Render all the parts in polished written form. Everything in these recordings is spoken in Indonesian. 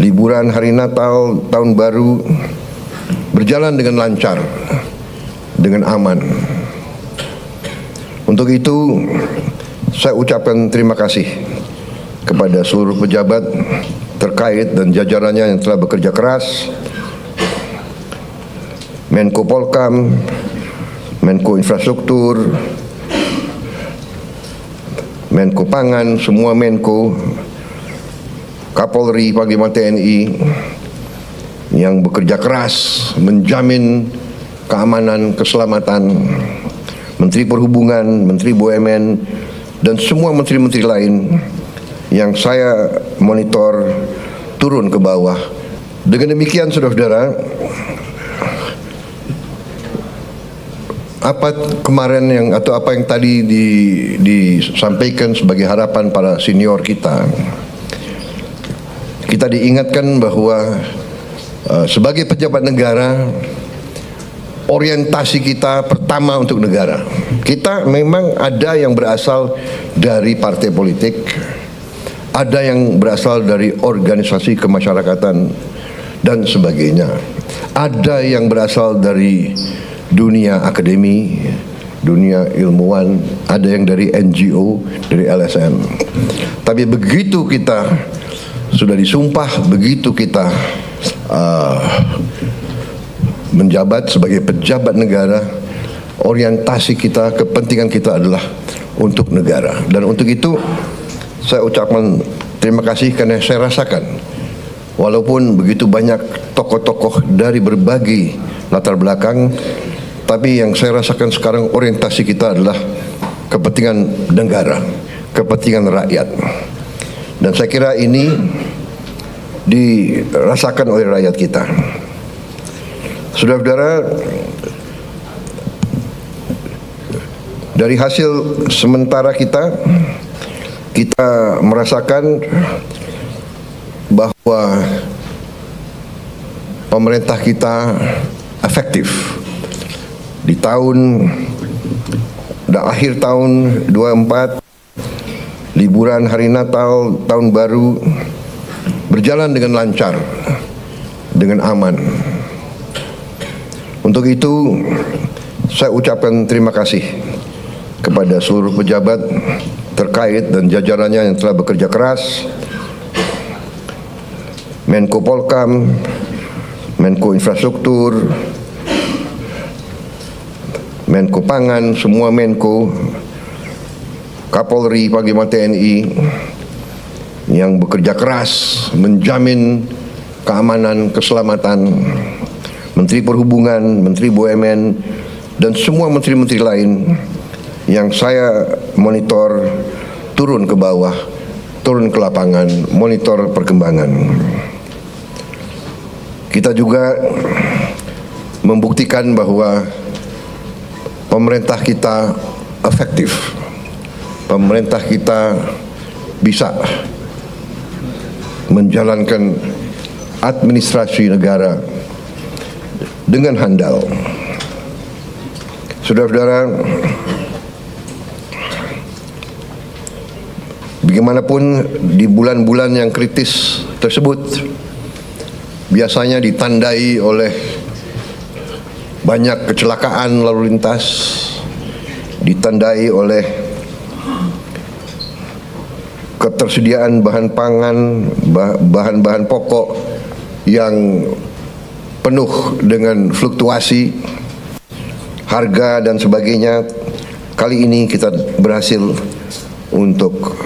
liburan hari Natal, Tahun Baru berjalan dengan lancar, dengan aman. Untuk itu, saya ucapkan terima kasih kepada seluruh pejabat terkait dan jajarannya yang telah bekerja keras, Menko Polkam, Menko Infrastruktur, Menko Pangan, semua Menko, Kapolri, Panglima TNI yang bekerja keras menjamin keamanan, keselamatan, Menteri Perhubungan, Menteri BUMN, dan semua menteri-menteri lain yang saya monitor turun ke bawah. Dengan demikian, saudara-saudara, apa yang tadi disampaikan sebagai harapan para senior kita diingatkan bahwa sebagai pejabat negara, orientasi kita pertama untuk negara. Kita memang ada yang berasal dari partai politik, ada yang berasal dari organisasi kemasyarakatan dan sebagainya, ada yang berasal dari dunia akademi, dunia ilmuwan, ada yang dari NGO, dari LSM. Tapi begitu kita sudah disumpah, begitu kita menjabat sebagai pejabat negara, orientasi kita, kepentingan kita adalah untuk negara. Dan untuk itu saya ucapkan terima kasih karena saya rasakan walaupun begitu banyak tokoh-tokoh dari berbagai latar belakang, tapi yang saya rasakan sekarang orientasi kita adalah kepentingan negara, kepentingan rakyat. Dan saya kira ini dirasakan oleh rakyat kita. Saudara-saudara, dari hasil sementara kita merasakan bahwa pemerintah kita efektif. Di akhir tahun 24, liburan hari Natal, Tahun Baru berjalan dengan lancar, dengan aman. Untuk itu, saya ucapkan terima kasih kepada seluruh pejabat terkait dan jajarannya yang telah bekerja keras, Menko Polkam, Menko Infrastruktur, Menko Pangan, semua Menko, Kapolri, Panglima TNI yang bekerja keras menjamin keamanan, keselamatan, Menteri Perhubungan, Menteri BUMN, dan semua menteri-menteri lain yang saya monitor turun ke bawah, turun ke lapangan, monitor perkembangan. Kita juga membuktikan bahwa pemerintah kita efektif, pemerintah kita bisa menjalankan administrasi negara dengan handal. Saudara-saudara, bagaimanapun di bulan-bulan yang kritis tersebut biasanya ditandai oleh banyak kecelakaan lalu lintas, ditandai oleh ketersediaan bahan pangan, bahan-bahan pokok yang penuh dengan fluktuasi harga dan sebagainya. Kali ini kita berhasil untuk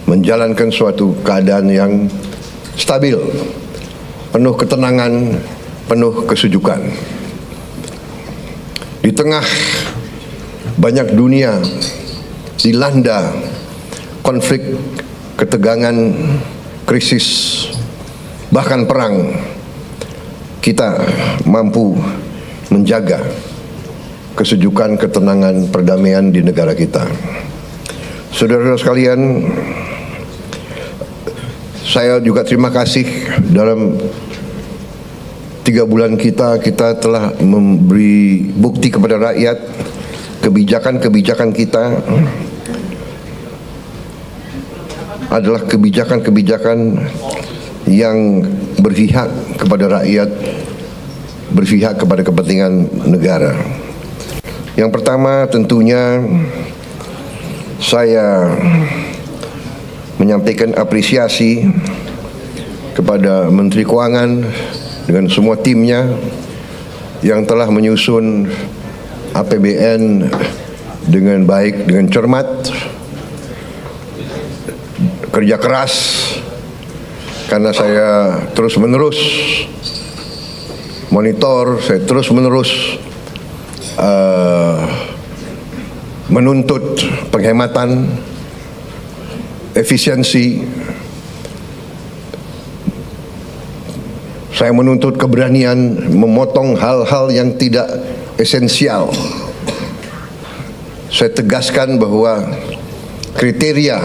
menjalankan suatu keadaan yang stabil, penuh ketenangan, penuh kesejukan. Di tengah banyak dunia dilanda konflik, ketegangan, krisis, bahkan perang, kita mampu menjaga kesejukan, ketenangan, perdamaian di negara kita. Saudara-saudara sekalian, saya juga terima kasih dalam 3 bulan kita telah memberi bukti kepada rakyat kebijakan-kebijakan kita adalah kebijakan-kebijakan yang berpihak kepada rakyat, berpihak kepada kepentingan negara. Yang pertama tentunya saya menyampaikan apresiasi kepada Menteri Keuangan dengan semua timnya yang telah menyusun APBN dengan baik, dengan cermat, kerja keras, karena saya terus-menerus monitor, saya terus-menerus menuntut penghematan, efisiensi. Saya menuntut keberanian memotong hal-hal yang tidak esensial. Saya tegaskan bahwa kriteria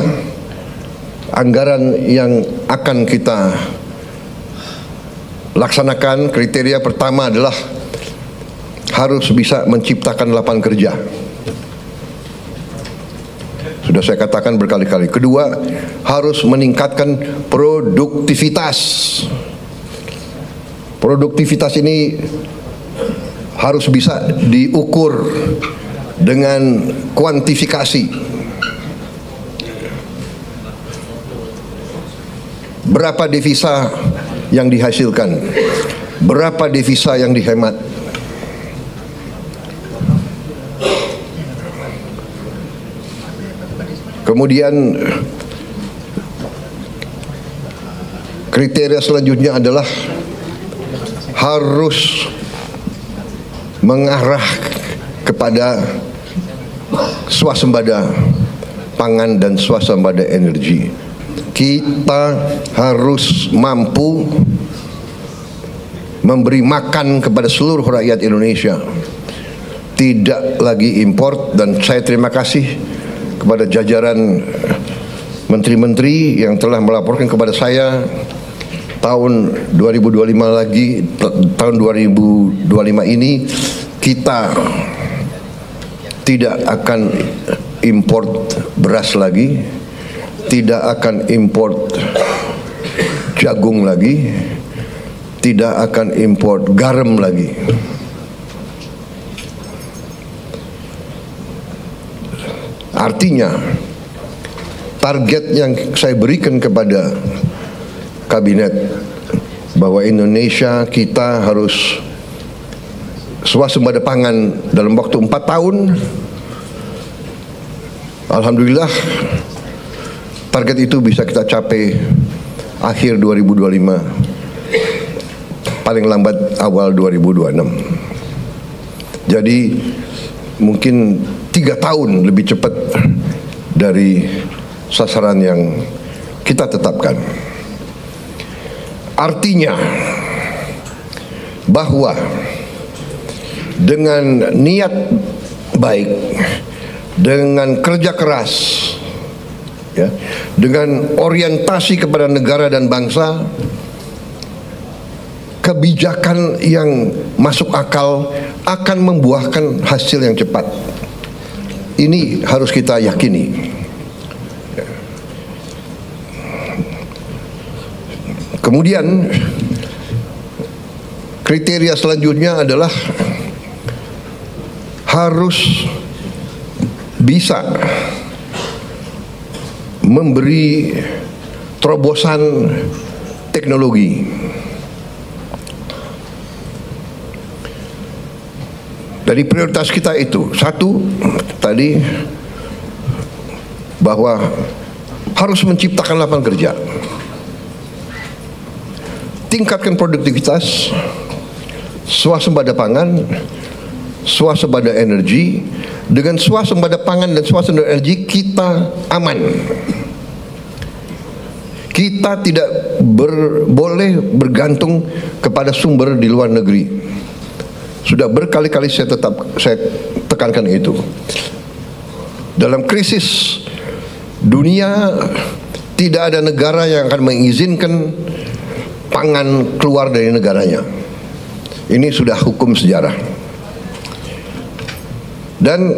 anggaran yang akan kita laksanakan, kriteria pertama adalah harus bisa menciptakan lapangan kerja. Sudah saya katakan berkali-kali. Kedua, harus meningkatkan produktivitas. Produktivitas ini harus bisa diukur dengan kuantifikasi. Berapa devisa yang dihasilkan? Berapa devisa yang dihemat? Kemudian kriteria selanjutnya adalah harus mengarah kepada swasembada pangan dan swasembada energi. Kita harus mampu memberi makan kepada seluruh rakyat Indonesia, tidak lagi import. Dan saya terima kasih kepada jajaran menteri-menteri yang telah melaporkan kepada saya tahun 2025 lagi, tahun 2025 ini kita tidak akan import beras lagi, tidak akan import jagung lagi, tidak akan import garam lagi. Artinya target yang saya berikan kepada kabinet bahwa Indonesia kita harus swasembada pangan dalam waktu 4 tahun. Alhamdulillah target itu bisa kita capai akhir 2025, paling lambat awal 2026. Jadi mungkin 3 tahun lebih cepat dari sasaran yang kita tetapkan. Artinya bahwa dengan niat baik, dengan kerja keras, ya, dengan orientasi kepada negara dan bangsa, kebijakan yang masuk akal akan membuahkan hasil yang cepat. Ini harus kita yakini. Kemudian kriteria selanjutnya adalah harus bisa memberi terobosan teknologi. Dari prioritas kita itu, satu tadi bahwa harus menciptakan lapangan kerja, tingkatkan produktivitas, swasembada pangan, swasembada energi. Dengan swasembada pangan dan swasembada energi kita aman. Kita tidak boleh bergantung kepada sumber di luar negeri. Sudah berkali-kali saya tekankan itu. Dalam krisis dunia tidak ada negara yang akan mengizinkan pangan keluar dari negaranya. Ini sudah hukum sejarah. Dan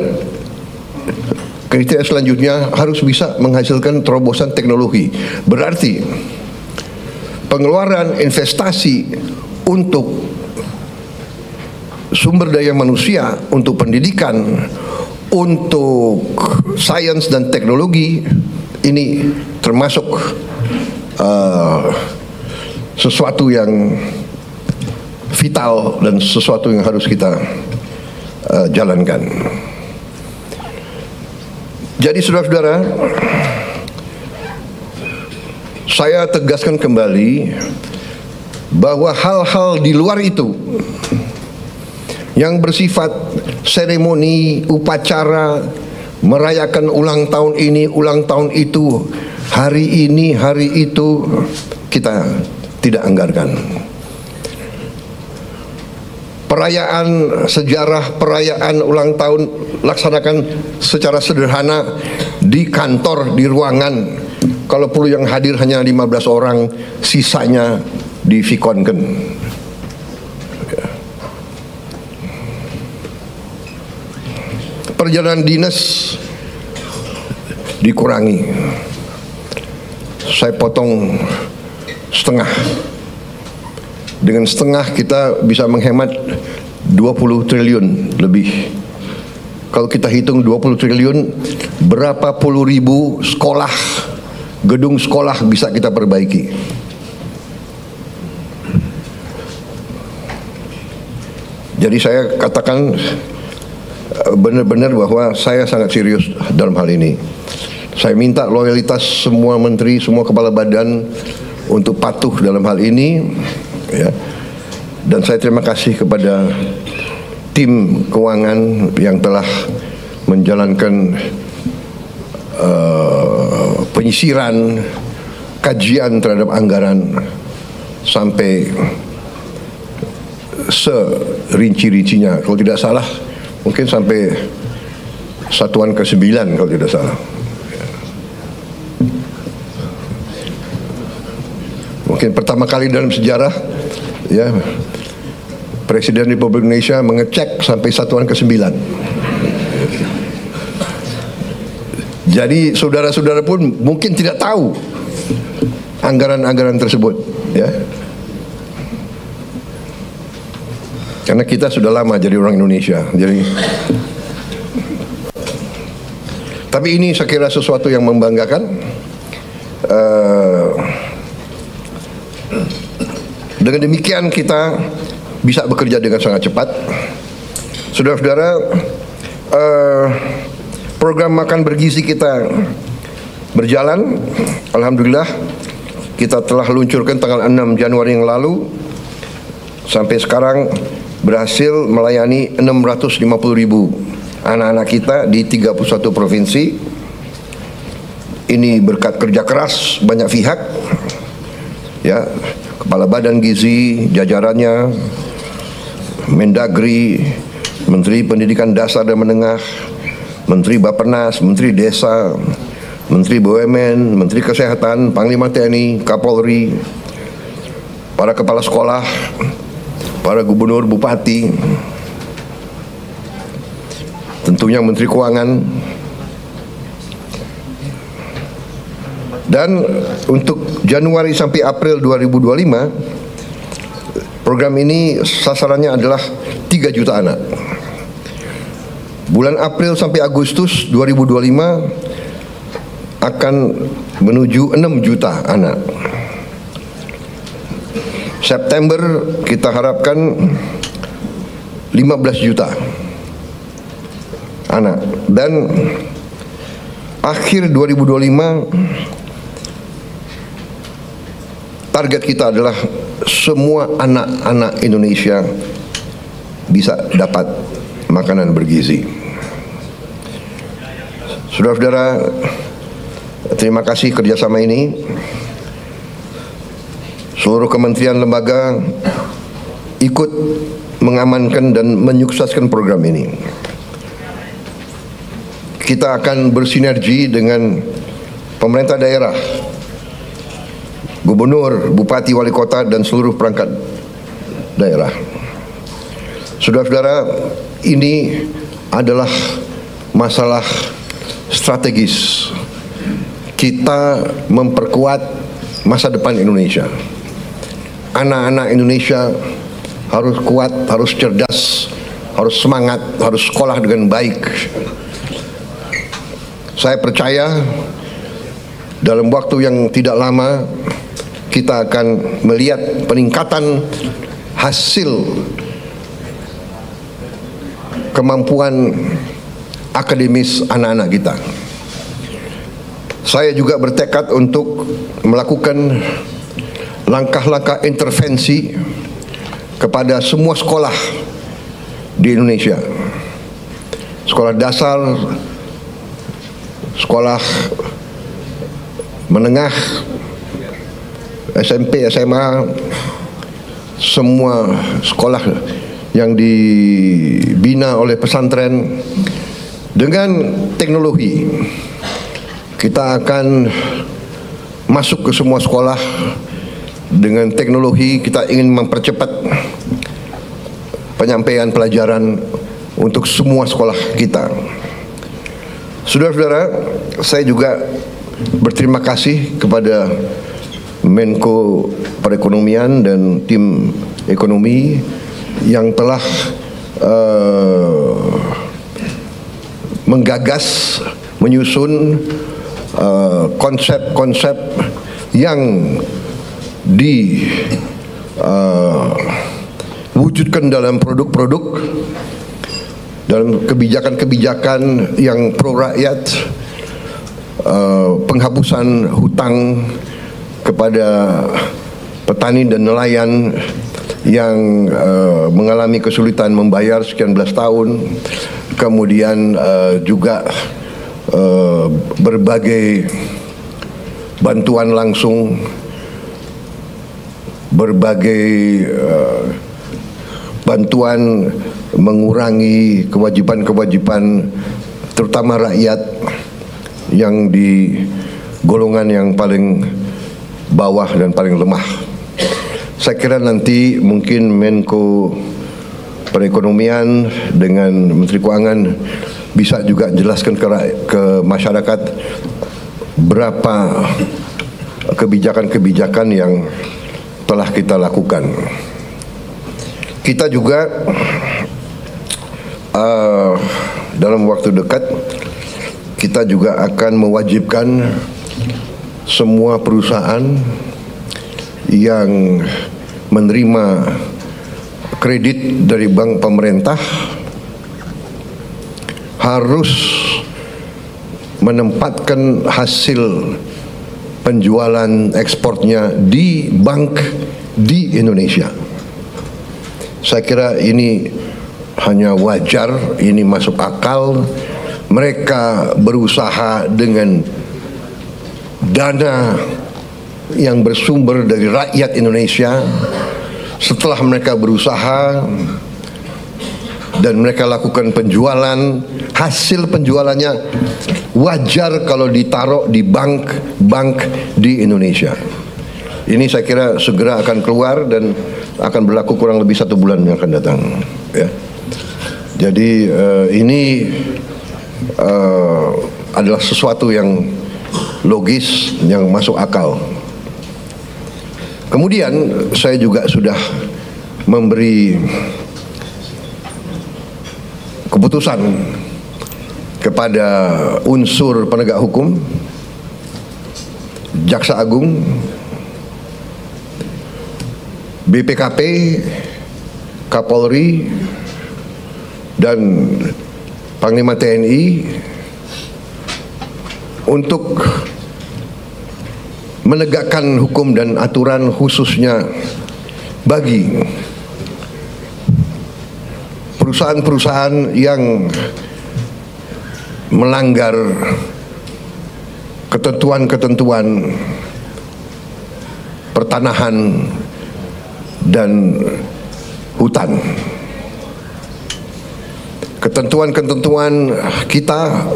kriteria selanjutnya harus bisa menghasilkan terobosan teknologi. Berarti pengeluaran investasi untuk sumber daya manusia, untuk pendidikan, untuk sains dan teknologi, ini termasuk sesuatu yang vital dan sesuatu yang harus kita jalankan. Jadi saudara-saudara, saya tegaskan kembali bahwa hal-hal di luar itu yang bersifat seremoni, upacara, merayakan ulang tahun ini, ulang tahun itu, hari ini, hari itu, kita tidak anggarkan. Perayaan sejarah, perayaan ulang tahun laksanakan secara sederhana di kantor, di ruangan. Kalau perlu yang hadir hanya 15 orang, sisanya di Vikonken. Perjalanan dinas dikurangi. Saya potong setengah. Dengan setengah kita bisa menghemat 20 triliun lebih. Kalau kita hitung 20 triliun, berapa puluh ribu sekolah, gedung sekolah bisa kita perbaiki. Jadi saya katakan benar-benar bahwa saya sangat serius dalam hal ini. Saya minta loyalitas semua menteri, semua kepala badan untuk patuh dalam hal ini, ya. Dan saya terima kasih kepada tim keuangan yang telah menjalankan penyisiran, kajian terhadap anggaran sampai serinci-rincinya. Kalau tidak salah, mungkin sampai satuan ke-9 kalau tidak salah. Mungkin pertama kali dalam sejarah, ya, Presiden Republik Indonesia mengecek sampai satuan ke-9. Jadi saudara-saudara pun mungkin tidak tahu anggaran-anggaran tersebut, ya. Karena kita sudah lama jadi orang Indonesia. Jadi, tapi ini saya kira sesuatu yang membanggakan. Dengan demikian kita bisa bekerja dengan sangat cepat. Saudara-saudara, program makan bergizi kita berjalan. Alhamdulillah, kita telah luncurkan tanggal 6 Januari yang lalu. Sampai sekarang berhasil melayani 650.000 anak-anak kita di 31 provinsi. Ini berkat kerja keras banyak pihak, ya, Kepala Badan Gizi, jajarannya, Mendagri, Menteri Pendidikan Dasar dan Menengah, Menteri Bappenas, Menteri Desa, Menteri BUMN, Menteri Kesehatan, Panglima TNI, Kapolri, para kepala sekolah, para gubernur, bupati, tentunya Menteri Keuangan. Dan untuk Januari sampai April 2025, program ini sasarannya adalah 3 juta anak. Bulan April sampai Agustus 2025 akan menuju 6 juta anak. September kita harapkan 15 juta anak. Dan akhir 2025 target kita adalah semua anak-anak Indonesia bisa dapat makanan bergizi. Saudara-saudara, terima kasih kerjasama ini. Seluruh kementerian lembaga ikut mengamankan dan menyukseskan program ini. Kita akan bersinergi dengan pemerintah daerah, gubernur, bupati, wali kota, dan seluruh perangkat daerah. Saudara-saudara, ini adalah masalah strategis. Kita memperkuat masa depan Indonesia. anak-anak Indonesia harus kuat, harus cerdas, harus semangat, harus sekolah dengan baik. Saya percaya dalam waktu yang tidak lama kita akan melihat peningkatan hasil kemampuan akademis anak-anak kita. Saya juga bertekad untuk melakukan langkah-langkah intervensi kepada semua sekolah di Indonesia. Sekolah dasar, sekolah menengah, SMP, SMA, semua sekolah yang dibina oleh pesantren dengan teknologi. Kita akan masuk ke semua sekolah dengan teknologi. Kita ingin mempercepat penyampaian pelajaran untuk semua sekolah kita. Saudara-saudara, saya juga berterima kasih kepada Menko Perekonomian dan tim ekonomi yang telah menggagas, menyusun konsep-konsep yang diwujudkan dalam produk-produk, dalam kebijakan-kebijakan yang pro rakyat, penghapusan hutang kepada petani dan nelayan yang mengalami kesulitan membayar sekian belas tahun, kemudian juga berbagai bantuan langsung, berbagai bantuan mengurangi kewajiban-kewajiban terutama rakyat yang di golongan yang paling bawah dan paling lemah. Saya kira nanti mungkin Menko Perekonomian dengan Menteri Keuangan bisa juga jelaskan ke masyarakat berapa kebijakan-kebijakan yang telah kita lakukan. Kita juga dalam waktu dekat kita juga akan mewajibkan semua perusahaan yang menerima kredit dari bank pemerintah harus menempatkan hasil penjualan ekspornya di bank di Indonesia. Saya kira ini hanya wajar, ini masuk akal. Mereka berusaha dengan dana yang bersumber dari rakyat Indonesia. Setelah mereka berusaha dan mereka lakukan penjualan, hasil penjualannya wajar kalau ditaruh di bank di Indonesia. Ini saya kira segera akan keluar dan akan berlaku kurang lebih 1 bulan yang akan datang. Ya. Jadi ini adalah sesuatu yang logis, yang masuk akal. Kemudian saya juga sudah memberi keputusan kepada unsur penegak hukum, Jaksa Agung, BPKP, Kapolri, dan Panglima TNI untuk menegakkan hukum dan aturan khususnya bagi perusahaan-perusahaan yang melanggar ketentuan-ketentuan pertanahan dan hutan. Ketentuan-ketentuan kita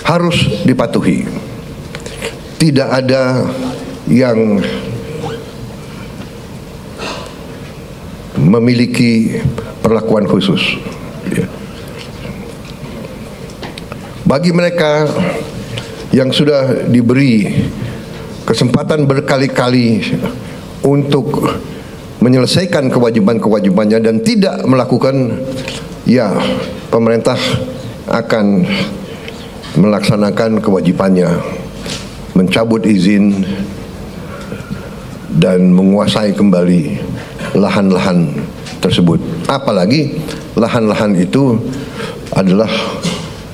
harus dipatuhi. Tidak ada yang memiliki perlakuan khusus. Bagi mereka yang sudah diberi kesempatan berkali-kali untuk menyelesaikan kewajiban-kewajibannya dan tidak melakukan, ya pemerintah akan melaksanakan kewajibannya, mencabut izin dan menguasai kembali lahan-lahan tersebut. Apalagi lahan-lahan itu adalah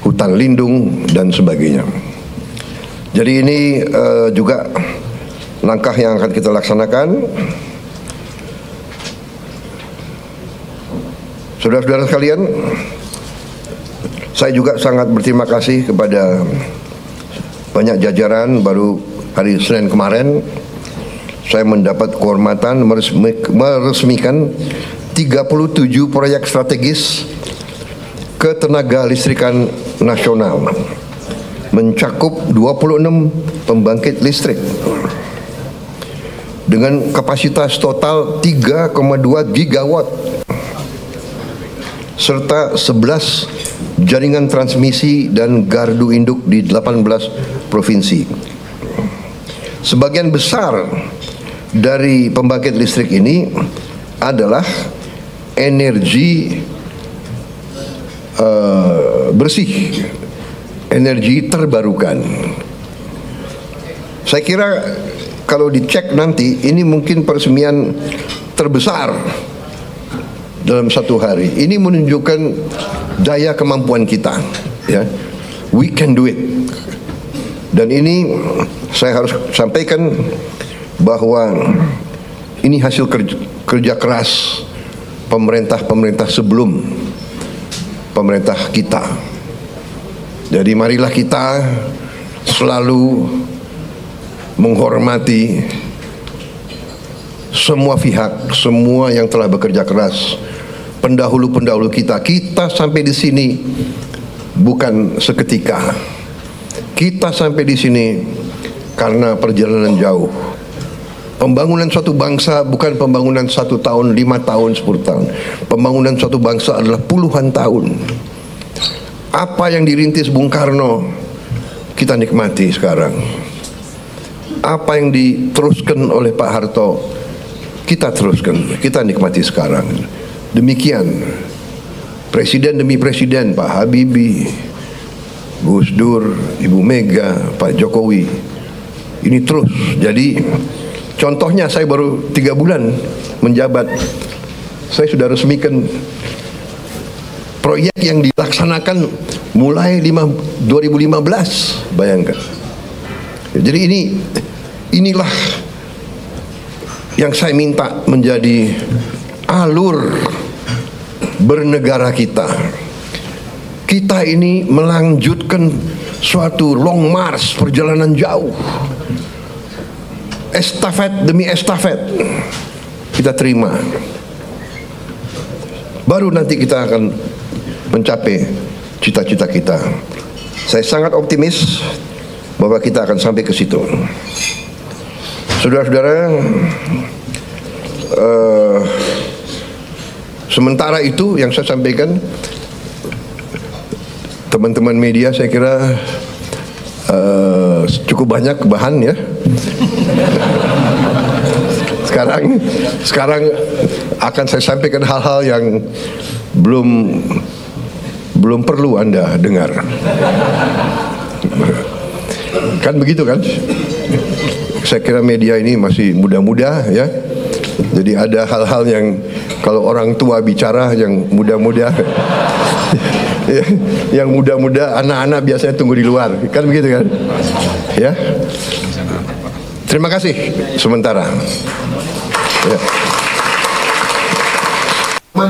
hutan lindung dan sebagainya. Jadi ini juga langkah yang akan kita laksanakan. Saudara-saudara sekalian, saya juga sangat berterima kasih kepada banyak jajaran. Baru hari Senin kemarin saya mendapat kehormatan meresmikan 37 proyek strategis ketenaga listrikan nasional, mencakup 26 pembangkit listrik dengan kapasitas total 3,2 gigawatt serta 11 jaringan transmisi dan gardu induk di 18 provinsi. Sebagian besar dari pembangkit listrik ini adalah energi bersih, energi terbarukan. Saya kira kalau dicek nanti, ini mungkin peresmian terbesar dalam satu hari. Ini menunjukkan daya kemampuan kita, ya. We can do it. Dan ini saya harus sampaikan bahwa ini hasil kerja keras pemerintah-pemerintah sebelum pemerintah kita. Jadi marilah kita selalu menghormati semua pihak, semua yang telah bekerja keras, pendahulu-pendahulu kita. Kita sampai di sini bukan seketika. Kita sampai di sini karena perjalanan jauh. Pembangunan suatu bangsa bukan pembangunan 1 tahun, 5 tahun, 10 tahun. Pembangunan suatu bangsa adalah puluhan tahun. Apa yang dirintis Bung Karno, kita nikmati sekarang. Apa yang diteruskan oleh Pak Harto, kita teruskan, kita nikmati sekarang. Demikian presiden demi presiden, Pak Habibie, Gus Dur, Ibu Mega, Pak Jokowi, ini terus. Jadi contohnya saya baru 3 bulan menjabat, saya sudah resmikan proyek yang dilaksanakan mulai 2015, bayangkan. Jadi inilah yang saya minta menjadi alur bernegara kita. Kita ini melanjutkan suatu long march, perjalanan jauh, estafet demi estafet kita terima. Baru nanti kita akan mencapai cita-cita kita. Saya sangat optimis bahwa kita akan sampai ke situ. Saudara-saudara, sementara itu yang saya sampaikan, teman-teman media saya kira cukup banyak bahan, ya. Sekarang akan saya sampaikan hal-hal yang belum perlu Anda dengar. Kan begitu kan? Saya kira media ini masih muda-muda, ya. Jadi ada hal-hal yang kalau orang tua bicara yang muda-muda yang muda-muda, anak-anak biasanya tunggu di luar. Kan begitu kan? Ya. Terima kasih sementara. Ya. Pak